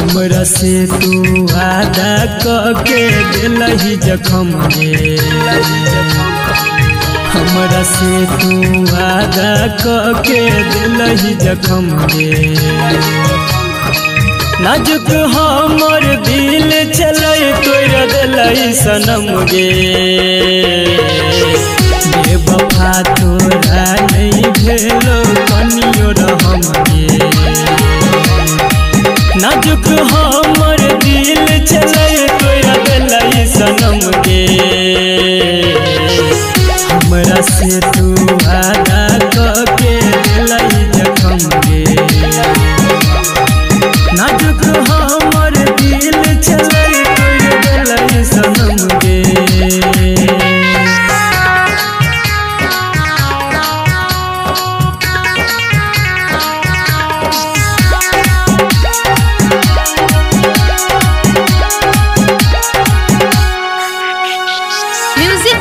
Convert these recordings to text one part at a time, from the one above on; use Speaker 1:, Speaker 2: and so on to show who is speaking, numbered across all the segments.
Speaker 1: हमरा से तू वादा करके दिलही जखम गे। हमरा से तू वादा करके दिलही जखम गे। नाजुक हमर दिल चले तोड़ दिलही सनम गे। बेवफा तोरा नहीं भेलो कनियो रहम गे। नाजुक हमर दिल चले तोरा दिलही सनम गे। हमरा से तू वादा करके दिलही जखम गे। नाजुक हमर दिल चले तोरा दिलही सनम गे।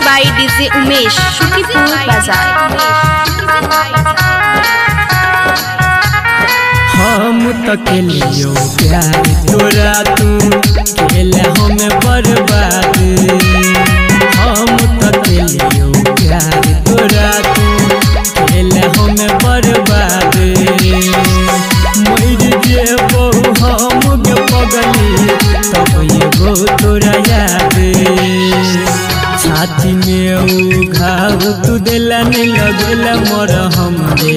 Speaker 2: बाई डीजे उमेश शुकीपुर बाजार।
Speaker 1: हम तकलियो प्यार तोरा तू खेल हमें बर्बाद। हम तकलियो प्यार तोरा तू खेल हमें बर्बाद। मर जेबो हम गे पगली तब एगो तोरा याद। छाती में घाव तू दिला नहीं लगेला मरहम गे।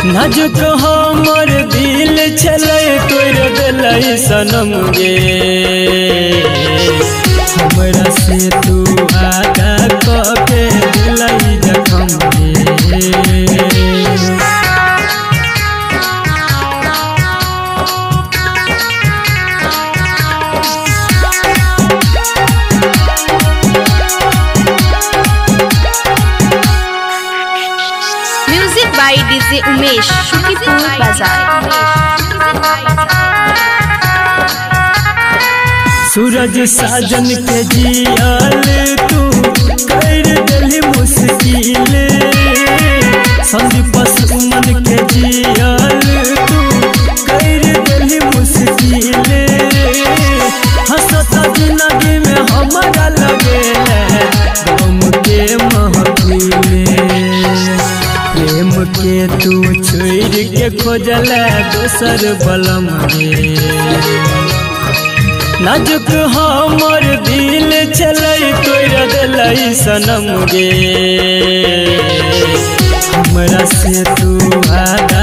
Speaker 1: नाजुक हमर दिल चले तोड़ दिलही सनम गे। हमरा से तू वादा करके दिलही जखम गे।
Speaker 2: बाई डीजे उमेश शुकीपुर बाजार।
Speaker 1: सूरज साजन के जियल तू कर दिली मुश्किल। संदीप सुमन के जियल तू कर दिली मुश्किल। हंसता जिंदगी में हमारा लगे गम के महफिल। प्रेम के तू छोड़ के खोजला दोसर बलम गे। नाजुक हमर दिल चले तोड़ दिलही सनम गे। हमरा से तू वादा